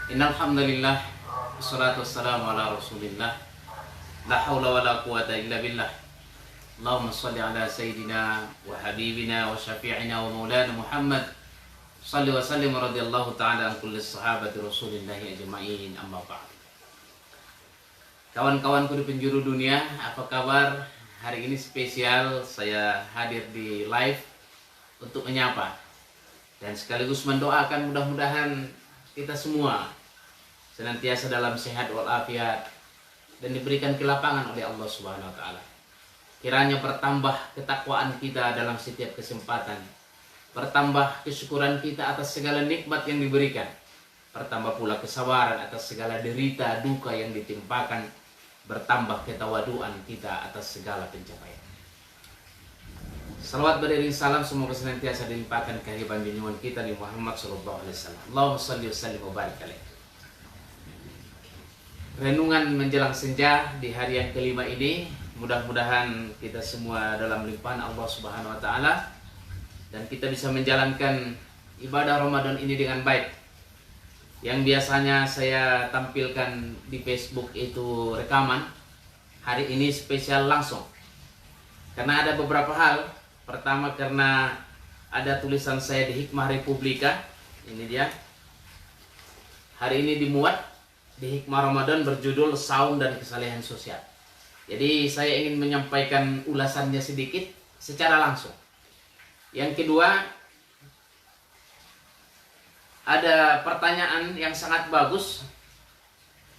Innal hamdalillah wassalatu wassalamu ala Rasulillah. La haula wala quwata illa billah. Allahumma shalli ala sayyidina wa habibina wa syafi'ina wa maulana Muhammad. Shalli wa sallim radhiyallahu ta'ala an kulli sahabati Rasulillahi ajma'in, amma ba'd. Kawan-kawanku di penjuru dunia, apa kabar? Hari ini spesial, saya hadir di live untuk menyapa dan sekaligus mendoakan mudah-mudahan kita semua senantiasa dalam sehat walafiat dan diberikan kelapangan oleh Allah Subhanahu wa taala. Kiranya bertambah ketakwaan kita dalam setiap kesempatan, bertambah kesyukuran kita atas segala nikmat yang diberikan, bertambah pula kesabaran atas segala derita duka yang ditimpakan, bertambah ketawaduan kita atas segala pencapaian. Salawat beriring salam semoga senantiasa dilimpahkan kehadiran junjungan kita di Muhammad sallallahu alaihi wasallam. Allahumma shalli wa sallim wa barik alaihi. Renungan menjelang senja di hari yang kelima ini, mudah-mudahan kita semua dalam limpahan Allah Subhanahu wa taala dan kita bisa menjalankan ibadah Ramadan ini dengan baik. Yang biasanya saya tampilkan di Facebook itu rekaman, hari ini spesial langsung. Karena ada beberapa hal. Pertama karena ada tulisan saya di Hikmah Republika. Ini dia. Hari ini dimuat di Hikmah Ramadan berjudul Saum dan Kesalehan Sosial. Jadi saya ingin menyampaikan ulasannya sedikit secara langsung. Yang kedua, ada pertanyaan yang sangat bagus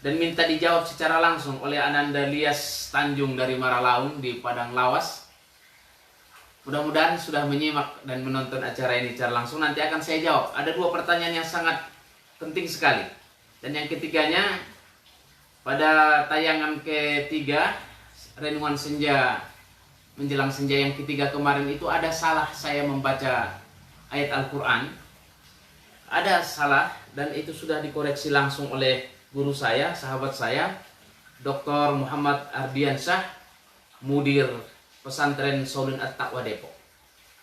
dan minta dijawab secara langsung oleh Ananda Lias Tanjung dari Maralaung di Padang Lawas. Mudah-mudahan sudah menyimak dan menonton acara ini secara langsung. Nanti akan saya jawab. Ada dua pertanyaan yang sangat penting sekali. Dan yang ketiganya, pada tayangan ketiga, Renungan Senja menjelang senja yang ketiga kemarin itu ada salah saya membaca ayat Al-Quran. Ada salah dan itu sudah dikoreksi langsung oleh guru saya, sahabat saya, Dr. Muhammad Ardiansyah, Mudir Pesantren Saulun At-Taqwa Depok.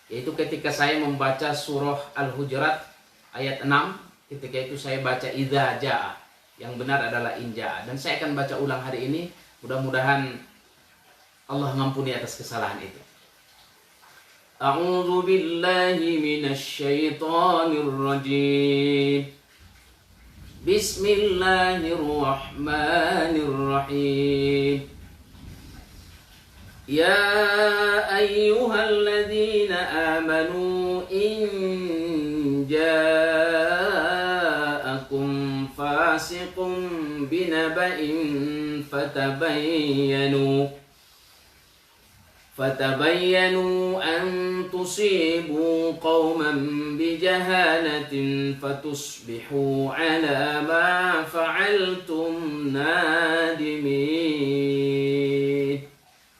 Yaitu ketika saya membaca surah Al-Hujurat ayat 6, ketika itu saya baca idza jaa, yang benar adalah injaa, dan saya akan baca ulang hari ini. Mudah-mudahan Allah mengampuni atas kesalahan itu. A'udzu billahi minasy syaithanir rajim. Bismillahirrahmanirrahim. Ya ayyuhalladzina amanu in fasiqun binaba'in fatabayyanu an tusibu qauman bijahalatin fatusbihu ala ma fa'altum nadimin.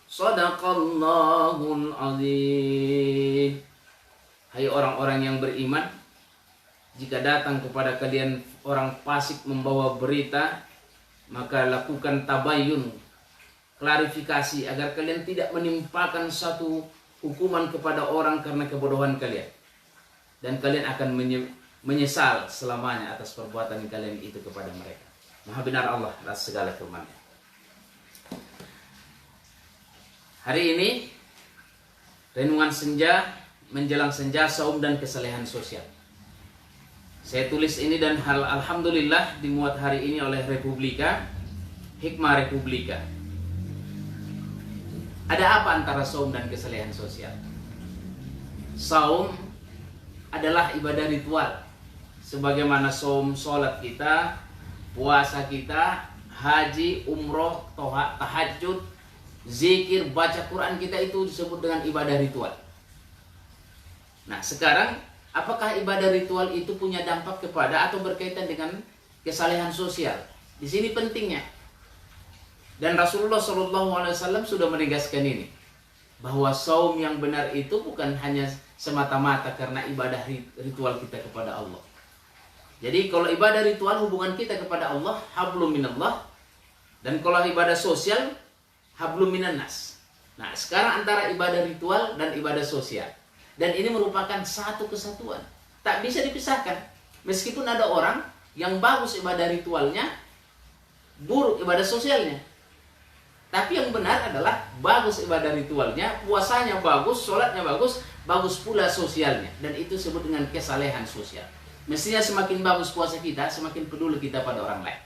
Shadaqallahul azim. Hai orang-orang yang beriman, jika datang kepada kalian orang fasik membawa berita, maka lakukan tabayyun, klarifikasi agar kalian tidak menimpakan satu hukuman kepada orang karena kebodohan kalian. Dan kalian akan menyesal selamanya atas perbuatan kalian itu kepada mereka. Maha benar Allah atas segala firman-Nya. Hari ini Renungan Senja menjelang senja, saum dan kesalehan sosial. Saya tulis ini dan alhamdulillah dimuat hari ini oleh Republika, Hikmah Republika. Ada apa antara saum dan kesalehan sosial? Saum adalah ibadah ritual. Sebagaimana saum, sholat kita, puasa kita, haji, umroh, tahajud, zikir, baca Quran kita itu disebut dengan ibadah ritual. Nah sekarang, apakah ibadah ritual itu punya dampak kepada atau berkaitan dengan kesalehan sosial? Di sini pentingnya. Dan Rasulullah SAW sudah menegaskan ini, bahwa saum yang benar itu bukan hanya semata-mata karena ibadah ritual kita kepada Allah. Jadi kalau ibadah ritual hubungan kita kepada Allah, hablum minallah. Dan kalau ibadah sosial, hablum minannas. Nah sekarang antara ibadah ritual dan ibadah sosial. Dan ini merupakan satu kesatuan. Tak bisa dipisahkan. Meskipun ada orang Yang bagus ibadah ritualnya, buruk ibadah sosialnya. Tapi yang benar adalah bagus ibadah ritualnya, puasanya bagus, sholatnya bagus, bagus pula sosialnya. Dan itu disebut dengan kesalehan sosial. Mestinya semakin bagus puasa kita, semakin peduli kita pada orang lain.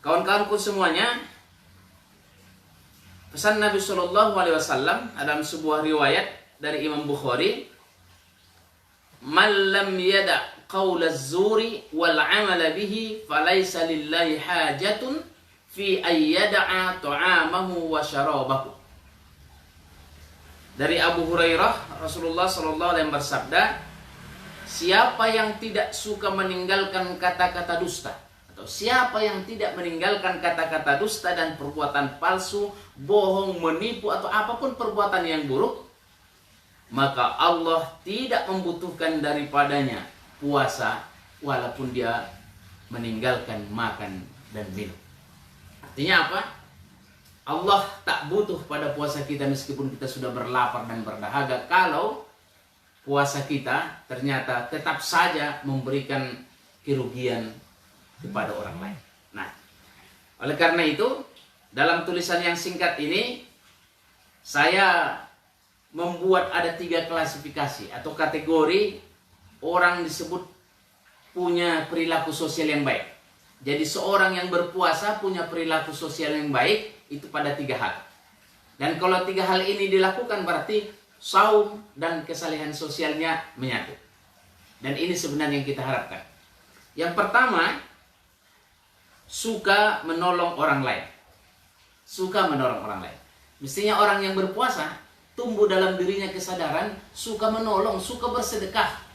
Kawan-kawanku semuanya, pesan Nabi Shallallahu Alaihi Wasallam dalam sebuah riwayat dari Imam Bukhari, "Man lam yada' qaula az-zuri wal 'amala bihi, falaysa lillahi hajatun fi ayyada'a ta'amahu wa syarabahu." Dari Abu Hurairah, Rasulullah Shallallahu Alaihi Wasallam bersabda, siapa yang tidak suka meninggalkan kata-kata dusta, atau siapa yang tidak meninggalkan kata-kata dusta dan perbuatan palsu, bohong, menipu, atau apapun perbuatan yang buruk, maka Allah tidak membutuhkan daripadanya puasa walaupun dia meninggalkan makan dan minum. Artinya apa? Allah tak butuh pada puasa kita meskipun kita sudah berlapar dan berdahaga, kalau puasa kita ternyata tetap saja memberikan kerugian kepada orang lain. Nah, oleh karena itu, dalam tulisan yang singkat ini, saya membuat ada 3 klasifikasi atau kategori orang disebut punya perilaku sosial yang baik. Jadi seorang yang berpuasa punya perilaku sosial yang baik itu pada 3 hal. Dan kalau 3 hal ini dilakukan berarti saum dan kesalehan sosialnya menyatu. Dan ini sebenarnya yang kita harapkan. Yang pertama, suka menolong orang lain. Suka menolong orang lain. Mestinya orang yang berpuasa tumbuh dalam dirinya kesadaran suka menolong, suka bersedekah.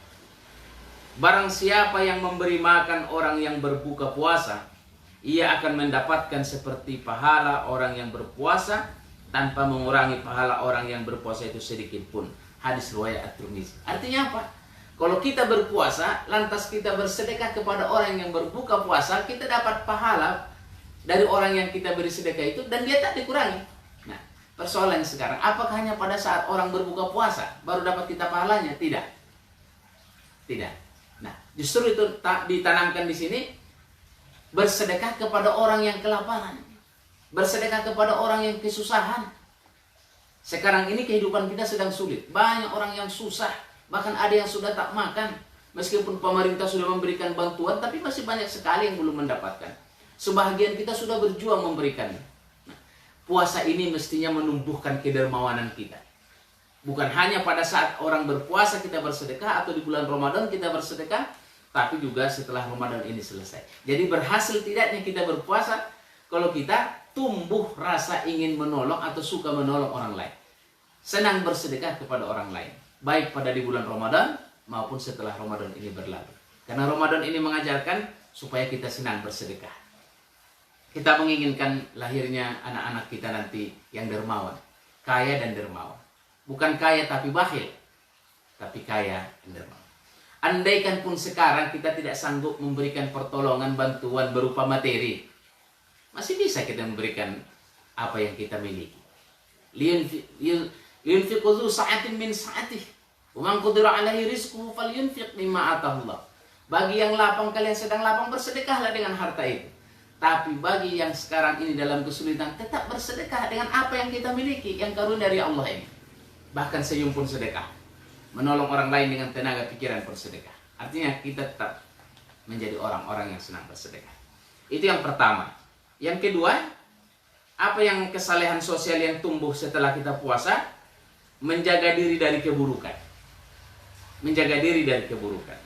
Barang siapa yang memberi makan orang yang berbuka puasa, ia akan mendapatkan seperti pahala orang yang berpuasa tanpa mengurangi pahala orang yang berpuasa itu sedikit pun. Hadis riwayat At-Tirmizi. Artinya apa? Kalau kita berpuasa, lantas kita bersedekah kepada orang yang berbuka puasa, kita dapat pahala dari orang yang kita beri sedekah itu, dan dia tak dikurangi. Nah, persoalannya sekarang, apakah hanya pada saat orang berbuka puasa baru dapat kita pahalanya? Tidak. Tidak. Nah, justru itu ditanamkan di sini, bersedekah kepada orang yang kelaparan, bersedekah kepada orang yang kesusahan. Sekarang ini kehidupan kita sedang sulit, banyak orang yang susah. Bahkan ada yang sudah tak makan. Meskipun pemerintah sudah memberikan bantuan, tapi masih banyak sekali yang belum mendapatkan. Sebahagian kita sudah berjuang memberikannya. Nah, puasa ini mestinya menumbuhkan kedermawanan kita. Bukan hanya pada saat orang berpuasa kita bersedekah, atau di bulan Ramadan kita bersedekah, tapi juga setelah Ramadan ini selesai. Jadi berhasil tidaknya kita berpuasa kalau kita tumbuh rasa ingin menolong atau suka menolong orang lain. Senang bersedekah kepada orang lain. Baik pada di bulan Ramadan maupun setelah Ramadan ini berlalu. Karena Ramadan ini mengajarkan supaya kita senang bersedekah. Kita menginginkan lahirnya anak-anak kita nanti yang dermawan. Kaya dan dermawan. Bukan kaya tapi bakhil. Tapi kaya dan dermawan. Andaikan pun sekarang kita tidak sanggup memberikan pertolongan, bantuan berupa materi, masih bisa kita memberikan apa yang kita miliki. Yunfiqu dzu sa'atin min sa'atihi wa man qadira 'alaihi rizquhu falyunfiq mimma ataahu Allah. Bagi yang lapang, kalian sedang lapang, bersedekahlah dengan harta itu. Tapi bagi yang sekarang ini dalam kesulitan, tetap bersedekah dengan apa yang kita miliki, yang karunia dari Allah ini. Bahkan senyum pun sedekah. Menolong orang lain dengan tenaga pikiran bersedekah. Artinya kita tetap menjadi orang-orang yang senang bersedekah. Itu yang pertama. Yang kedua, apa yang kesalehan sosial yang tumbuh setelah kita puasa? Menjaga diri dari keburukan. Menjaga diri dari keburukan.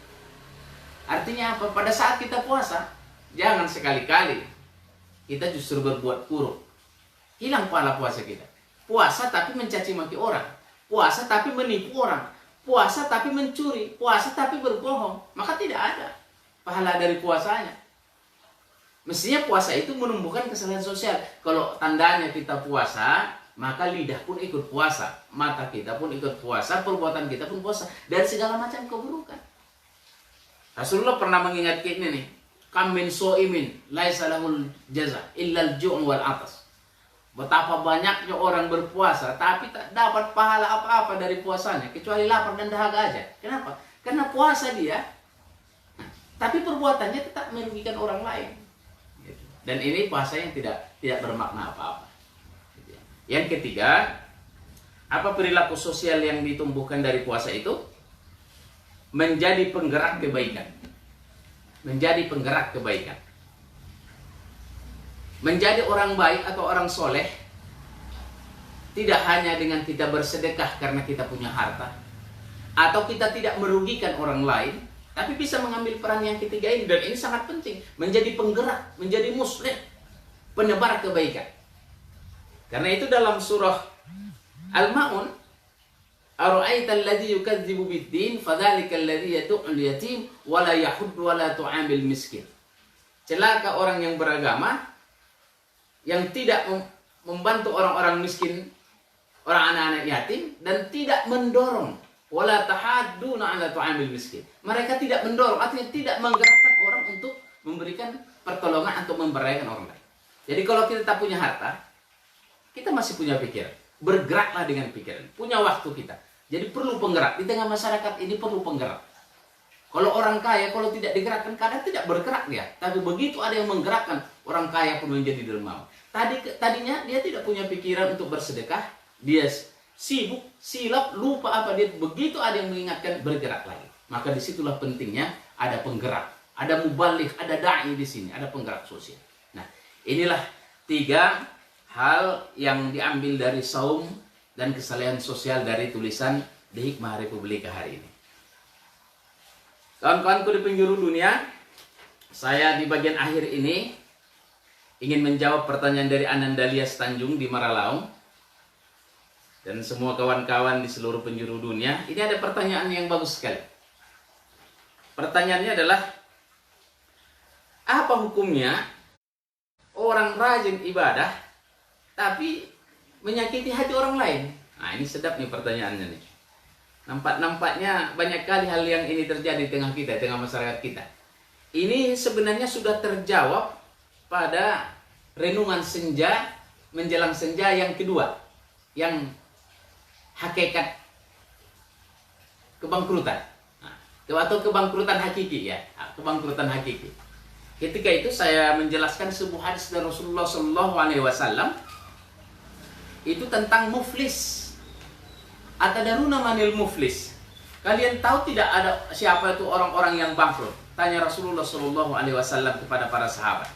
Artinya apa? Pada saat kita puasa, jangan sekali-kali kita justru berbuat buruk. Hilang pahala puasa kita. Puasa tapi mencaci maki orang. Puasa tapi menipu orang. Puasa tapi mencuri. Puasa tapi berbohong. Maka tidak ada pahala dari puasanya. Mestinya puasa itu menumbuhkan kesalahan sosial. Kalau tandanya kita puasa, maka lidah pun ikut puasa, mata kita pun ikut puasa, perbuatan kita pun puasa, dari segala macam keburukan. Rasulullah pernah mengingatkan ini nih, kam min so'imin laisa lahul jaza illal ju' wal atas. Betapa banyaknya orang berpuasa tapi tak dapat pahala apa-apa dari puasanya kecuali lapar dan dahaga aja. Kenapa? Karena puasa dia tapi perbuatannya tetap merugikan orang lain. Gitu. Dan ini puasa yang tidak bermakna apa-apa. Gitu ya. Yang ketiga, apa perilaku sosial yang ditumbuhkan dari puasa itu? Menjadi penggerak kebaikan. Menjadi penggerak kebaikan. Menjadi orang baik atau orang soleh tidak hanya dengan kita bersedekah karena kita punya harta, atau kita tidak merugikan orang lain, tapi bisa mengambil peran yang ketiga ini. Dan ini sangat penting, menjadi penggerak, menjadi muslih, penebar kebaikan. Karena itu dalam surah Al-Ma'un, ara'aita alladhi yukadzibu bid-din fadzalikal ladzi yad'ul yatim wa la yahuddu wa la tu'amil miskin. Celaka orang yang beragama yang tidak membantu orang-orang miskin, orang anak-anak yatim, dan tidak mendorong wala tahadduna ala tu'amil miskin. Mereka tidak mendorong, artinya tidak menggerakkan orang untuk memberikan pertolongan atau memberdayakan orang lain. Jadi kalau kita tak punya harta, kita masih punya pikiran. Bergeraklah dengan pikiran. Punya waktu kita. Jadi perlu penggerak. Di tengah masyarakat ini perlu penggerak. Kalau orang kaya, kalau tidak digerakkan, kadang tidak bergerak dia. Tapi begitu ada yang menggerakkan, orang kaya pun menjadi dermawan. Tadinya dia tidak punya pikiran untuk bersedekah. Dia sibuk, silap, lupa apa dia. Begitu ada yang mengingatkan, bergerak lagi. Maka disitulah pentingnya ada penggerak. Ada mubaligh, ada da'i di sini. Ada penggerak sosial. Nah, inilah 3 hal yang diambil dari saum dan kesalehan sosial dari tulisan The Hikmah Republika hari ini. Kawan-kawanku di penjuru dunia, saya di bagian akhir ini ingin menjawab pertanyaan dari Ananda Lias Tanjung di Maralaung dan semua kawan-kawan di seluruh penjuru dunia. Ini ada pertanyaan yang bagus sekali. Pertanyaannya adalah, apa hukumnya orang rajin ibadah tapi menyakiti hati orang lain? Nah, ini sedap nih pertanyaannya nih. Nampaknya banyak kali hal yang ini terjadi di tengah kita, tengah masyarakat kita. Ini sebenarnya sudah terjawab pada renungan senja menjelang senja yang kedua, yang hakikat kebangkrutan. Atau kebangkrutan hakiki ya, kebangkrutan hakiki. Ketika itu saya menjelaskan sebuah hadis dari Rasulullah SAW itu tentang muflis. Atadaruna manil muflis. Kalian tahu tidak ada siapa itu orang-orang yang bangkrut? Tanya Rasulullah SAW kepada para sahabat.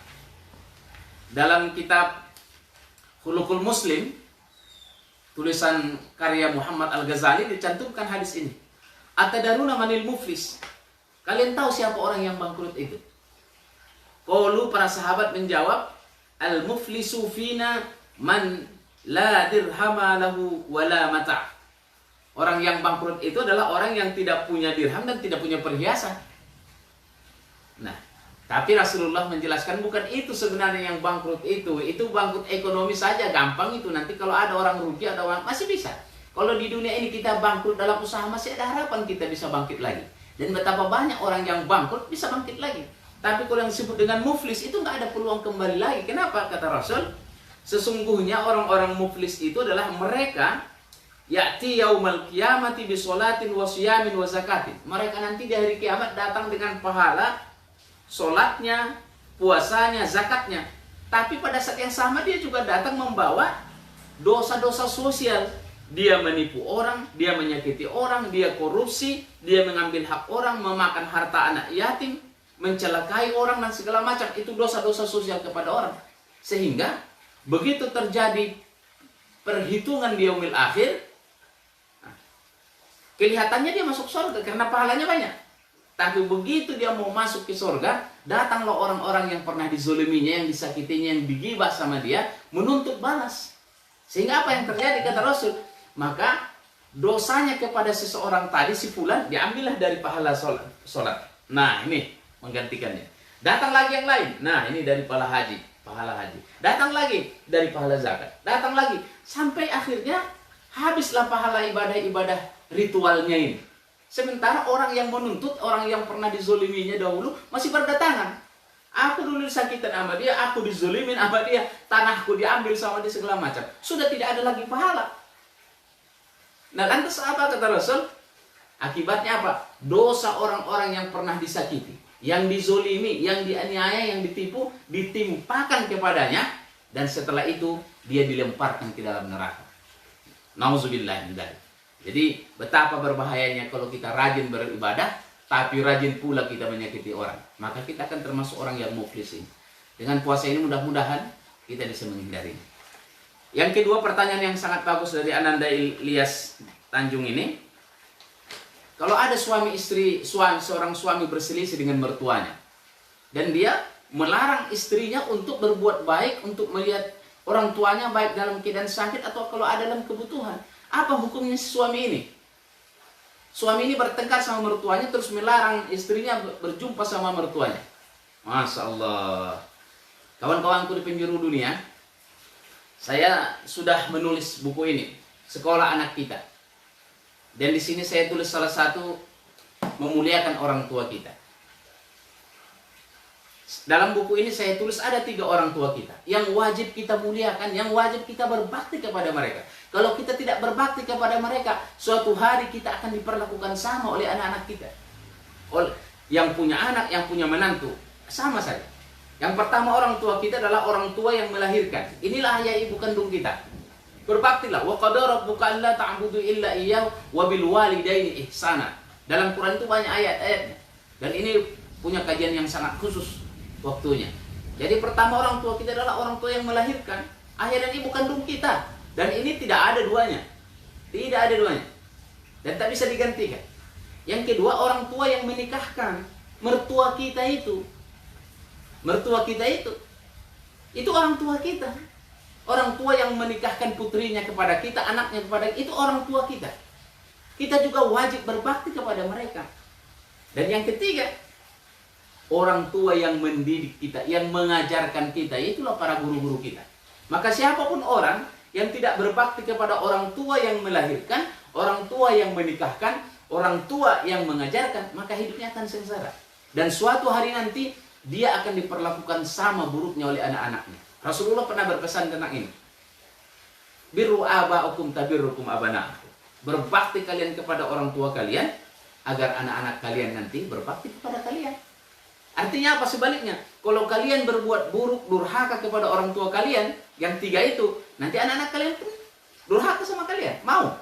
Dalam kitab Khuluqul Muslim, tulisan karya Muhammad Al-Ghazali, dicantumkan hadis ini. Atadaruna manil muflis. Kalian tahu siapa orang yang bangkrut itu? Qalu, para sahabat menjawab, al-muflisu fina man la dirhama lahu wala mata'. Orang yang bangkrut itu adalah orang yang tidak punya dirham dan tidak punya perhiasan. Nah, tapi Rasulullah menjelaskan bukan itu sebenarnya yang bangkrut itu bangkrut ekonomi saja, gampang itu. Nanti kalau ada orang rugi, ada orang masih bisa. Kalau di dunia ini kita bangkrut dalam usaha, masih ada harapan kita bisa bangkit lagi. Dan betapa banyak orang yang bangkrut bisa bangkit lagi. Tapi kalau yang disebut dengan muflis itu nggak ada peluang kembali lagi. Kenapa? Kata Rasul, sesungguhnya orang-orang muflis itu adalah mereka ya'ti yaumal qiyamati bi sholatin wa siyamin wa zakatin. Mereka nanti di hari kiamat datang dengan pahala solatnya, puasanya, zakatnya. Tapi pada saat yang sama dia juga datang membawa dosa-dosa sosial. Dia menipu orang, dia menyakiti orang, dia korupsi, dia mengambil hak orang, memakan harta anak yatim, mencelakai orang dan segala macam. Itu dosa-dosa sosial kepada orang. Sehingga begitu terjadi perhitungan di yaumil akhir, kelihatannya dia masuk surga karena pahalanya banyak. Tapi begitu dia mau masuk ke surga, datanglah orang-orang yang pernah dizoliminya, yang disakitinya, yang digibah sama dia, menuntut balas. Sehingga apa yang terjadi, kata Rasul? Maka dosanya kepada seseorang tadi, si fulan, diambillah dari pahala sholat. Nah, ini menggantikannya. Datang lagi yang lain. Nah, ini dari pahala haji. Datang lagi dari pahala zakat. Datang lagi. Sampai akhirnya habislah pahala ibadah-ibadah ritualnya ini. Sementara orang yang menuntut, orang yang pernah dizoliminya dahulu masih berdatangan. Aku dulu disakitan sama dia, aku dizolimin sama dia, tanahku diambil sama dia, segala macam. Sudah tidak ada lagi pahala. Nah, lantas apa kata Rasul? Akibatnya apa? Dosa orang-orang yang pernah disakiti, yang dizolimi, yang dianiaya, yang ditipu, ditimpakan kepadanya, dan setelah itu dia dilemparkan ke dalam neraka. Nauzubillah min dzalik. Jadi betapa berbahayanya kalau kita rajin beribadah, tapi rajin pula kita menyakiti orang. Maka kita akan termasuk orang yang muflis ini. Dengan puasa ini mudah-mudahan kita bisa menghindari. Yang kedua, pertanyaan yang sangat bagus dari Ananda Ilyas Tanjung ini. Kalau ada seorang suami berselisih dengan mertuanya, dan dia melarang istrinya untuk berbuat baik, untuk melihat orang tuanya baik dalam keadaan sakit atau kalau ada dalam kebutuhan, apa hukumnya si suami ini? Suami ini bertengkar sama mertuanya terus melarang istrinya berjumpa sama mertuanya. Masya Allah. Kawan-kawanku di penjuru dunia, saya sudah menulis buku ini, Sekolah Anak Kita. Dan di sini saya tulis salah satu, memuliakan orang tua kita. Dalam buku ini saya tulis ada 3 orang tua kita yang wajib kita muliakan, yang wajib kita berbakti kepada mereka. Kalau kita tidak berbakti kepada mereka, suatu hari kita akan diperlakukan sama oleh anak-anak kita. Oleh yang punya anak, yang punya menantu, sama saja. Yang pertama, orang tua kita adalah orang tua yang melahirkan. Inilah ayah ibu kandung kita. Berbaktilah. Wa qadara rabbuka alla ta'budu illa iyyahu wa bil walidaini ihsana. Dalam Quran itu banyak ayat-ayatnya. Dan ini punya kajian yang sangat khusus waktunya. Jadi pertama, orang tua kita adalah orang tua yang melahirkan, ayah dan ibu kandung kita. Dan ini tidak ada duanya. Tidak ada duanya. Dan tak bisa digantikan. Yang kedua, orang tua yang menikahkan. Mertua kita itu orang tua kita. Orang tua yang menikahkan putrinya kepada kita, anaknya kepada kita, itu orang tua kita. Kita juga wajib berbakti kepada mereka. Dan yang ketiga, orang tua yang mendidik kita, yang mengajarkan kita, itulah para guru-guru kita. Maka siapapun orang yang tidak berbakti kepada orang tua yang melahirkan, orang tua yang menikahkan, orang tua yang mengajarkan, maka hidupnya akan sengsara. Dan suatu hari nanti dia akan diperlakukan sama buruknya oleh anak-anaknya. Rasulullah pernah berpesan tentang ini. Birru aba'ukum tabirrukum abana'akum. Berbakti kalian kepada orang tua kalian agar anak-anak kalian nanti berbakti kepada kalian. Artinya apa sebaliknya? Kalau kalian berbuat buruk, durhaka kepada orang tua kalian, yang 3 itu, nanti anak-anak kalian pun durhaka sama kalian. Mau.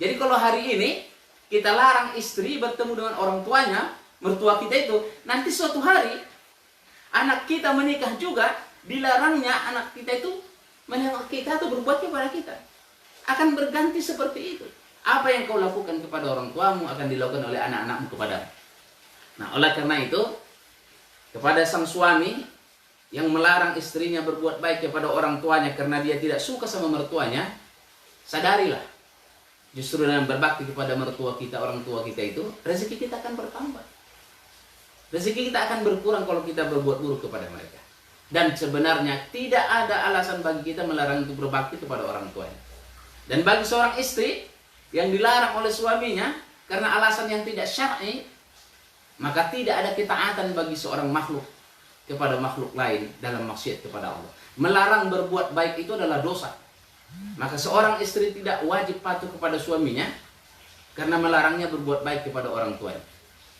Jadi kalau hari ini kita larang istri bertemu dengan orang tuanya, mertua kita itu, nanti suatu hari anak kita menikah juga, dilarangnya anak kita itu menengok kita atau berbuat kepada kita. Akan berganti seperti itu. Apa yang kau lakukan kepada orang tuamu akan dilakukan oleh anak-anakmu kepadamu. Nah, oleh karena itu, kepada sang suami yang melarang istrinya berbuat baik kepada orang tuanya karena dia tidak suka sama mertuanya, sadarilah, justru dengan berbakti kepada mertua kita, orang tua kita itu, rezeki kita akan bertambah. Rezeki kita akan berkurang kalau kita berbuat buruk kepada mereka. Dan sebenarnya tidak ada alasan bagi kita melarang untuk berbakti kepada orang tuanya. Dan bagi seorang istri yang dilarang oleh suaminya karena alasan yang tidak syar'i, maka tidak ada ketaatan bagi seorang makhluk kepada makhluk lain dalam maksiat kepada Allah. Melarang berbuat baik itu adalah dosa. Maka seorang istri tidak wajib patuh kepada suaminya karena melarangnya berbuat baik kepada orang tuanya.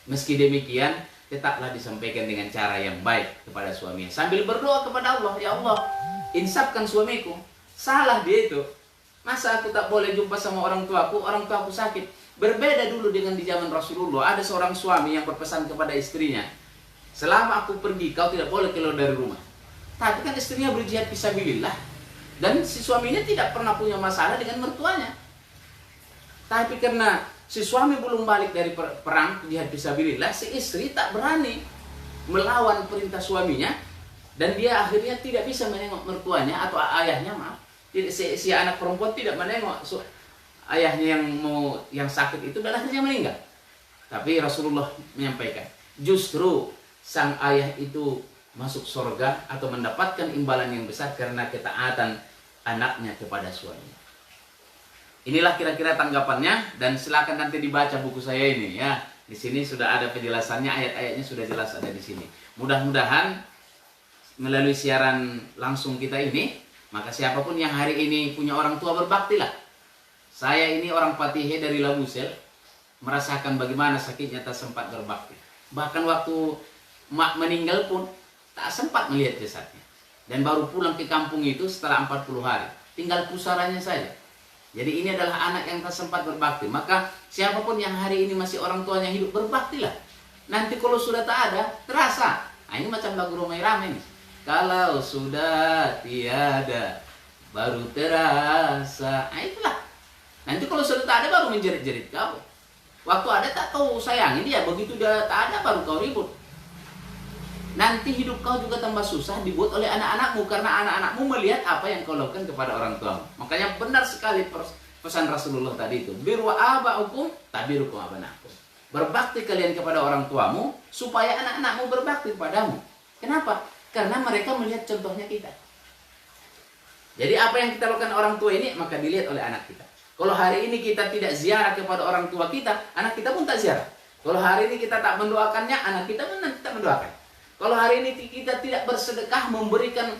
Meski demikian, tetaplah disampaikan dengan cara yang baik kepada suaminya. Sambil berdoa kepada Allah, ya Allah, insafkan suamiku. Salah dia itu. Masa aku tak boleh jumpa sama orang tuaku sakit. Berbeda dulu dengan di zaman Rasulullah. Ada seorang suami yang berpesan kepada istrinya, selama aku pergi, kau tidak boleh keluar dari rumah. Tapi kan istrinya berjihad fisabilillah. Dan si suaminya tidak pernah punya masalah dengan mertuanya. Tapi karena si suami belum balik dari perang jihad fisabilillah, si istri tak berani melawan perintah suaminya, dan dia akhirnya tidak bisa menengok mertuanya atau ayahnya, maaf. Si anak perempuan tidak menengok ayahnya yang sakit itu, dan akhirnya meninggal. Tapi Rasulullah menyampaikan, justru sang ayah itu masuk surga atau mendapatkan imbalan yang besar karena ketaatan anaknya kepada suaminya. Inilah kira-kira tanggapannya, dan silakan nanti dibaca buku saya ini ya. Di sini sudah ada penjelasannya, ayat-ayatnya sudah jelas ada di sini. Mudah-mudahan melalui siaran langsung kita ini, maka siapapun yang hari ini punya orang tua, berbaktilah. Saya ini orang Patihe dari Labusel, merasakan bagaimana sakitnya tak sempat berbakti. Bahkan waktu mak meninggal pun tak sempat melihat jasadnya. Dan baru pulang ke kampung itu setelah 40 hari. Tinggal pusaranya saja. Jadi ini adalah anak yang tak sempat berbakti. Maka siapapun yang hari ini masih orang tuanya hidup, berbaktilah. Nanti kalau sudah tak ada, terasa. Nah, ini macam lagu Romai Rame nih. Kalau sudah tiada, baru terasa. Nah, itulah. Nanti kalau sudah tak ada, baru menjerit-jerit kau. Waktu ada tak kau sayangi dia, begitu dia tak ada baru kau ribut. Nanti hidup kau juga tambah susah dibuat oleh anak-anakmu, karena anak-anakmu melihat apa yang kau lakukan kepada orang tuamu. Makanya benar sekali pesan Rasulullah tadi itu, biru aba'ukum tabirukum abanakum. Berbakti kalian kepada orang tuamu supaya anak-anakmu berbakti kepadamu. Kenapa? Karena mereka melihat contohnya kita. Jadi apa yang kita lakukan orang tua ini maka dilihat oleh anak kita. Kalau hari ini kita tidak ziarah kepada orang tua kita, anak kita pun tak ziarah. Kalau hari ini kita tak mendoakannya, anak kita pun nanti tak mendoakan. Kalau hari ini kita tidak bersedekah memberikan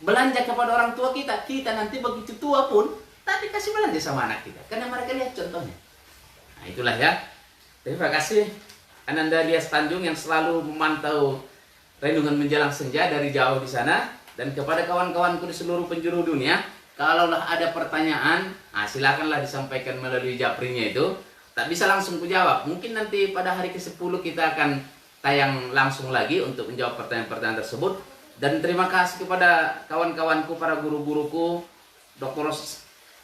belanja kepada orang tua kita, kita nanti begitu tua pun tak dikasih belanja sama anak kita. Karena mereka lihat contohnya. Nah itulah ya. Terima kasih Ananda Ilyas Tanjung yang selalu memantau Renungan Menjelang Senja dari jauh di sana. Dan kepada kawan-kawanku di seluruh penjuru dunia, kalaulah ada pertanyaan, silakanlah disampaikan melalui japrinya itu. Tak bisa langsung kujawab. Mungkin nanti pada hari ke-10 kita akan tayang langsung lagi untuk menjawab pertanyaan-pertanyaan tersebut. Dan terima kasih kepada kawan-kawanku, para guru-guruku, Dr.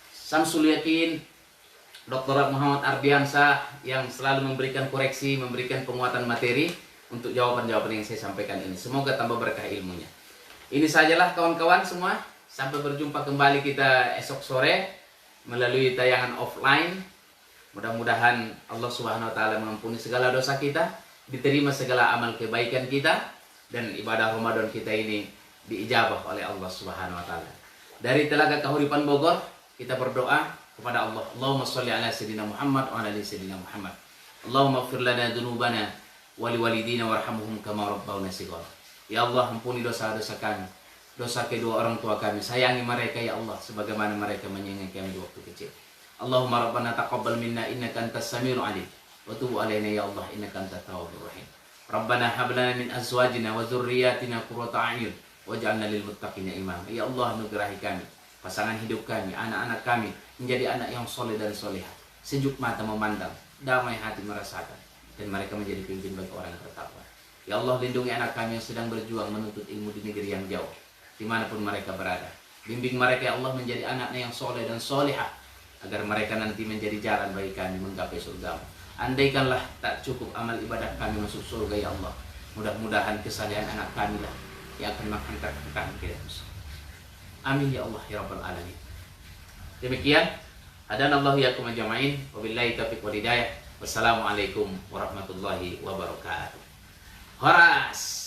Samsul Yakin, Dr. Muhammad Ardiansa yang selalu memberikan koreksi, memberikan penguatan materi untuk jawaban-jawaban yang saya sampaikan ini. Semoga tambah berkah ilmunya. Ini sajalah kawan-kawan semua. Sampai berjumpa kembali kita esok sore melalui tayangan offline. Mudah-mudahan Allah Subhanahu wa taala mengampuni segala dosa kita, diterima segala amal kebaikan kita, dan ibadah Ramadan kita ini diijabah oleh Allah Subhanahu wa taala. Dari Telaga Kahuripan Bogor, kita berdoa kepada Allah. Allahumma sholli ala sayyidina Muhammad wa ala ali sayyidina Muhammad. Allahumma ighfir lana dzunubana wa liwalidina warhamhum kama rabbawna shighara. Ya Allah, ampuni dosa-dosa kami, dosa kedua orang tua kami. Sayangi mereka ya Allah sebagaimana mereka menyayangi kami di waktu kecil. Allahumma rabbana taqabbal minna innaka antas samiul alim wa tub alaina ya Allah innaka antat tawwabur rahim. Rabbana hab lana min azwajina wa dzurriyyatina qurrata a'yun waj'alna lil muttaqina imama. Ya Allah, anugerahi kami, pasangan hidup kami, anak-anak kami menjadi anak yang soleh dan solehah, sejuk mata memandang, damai hati merasakan, dan mereka menjadi pemimpin bagi orang yang bertakwa. Ya Allah, lindungi anak kami yang sedang berjuang menuntut ilmu di negeri yang jauh, dimanapun mereka berada. Bimbing mereka ya Allah menjadi anaknya yang soleh dan solehah, agar mereka nanti menjadi jalan bagi kami menggapai surga-Mu. Andaikanlah tak cukup amal ibadah kami masuk surga ya Allah, mudah-mudahan kesalehan anak kami lah yang akan menghantarkan kami ke dalam surga. Amin ya Allah ya Rabbal Alamin. Demikian, hadanallahu yakum ajma'in, wabillahi taufiq wal hidayah. Wassalamualaikum warahmatullahi wabarakatuh. Horas.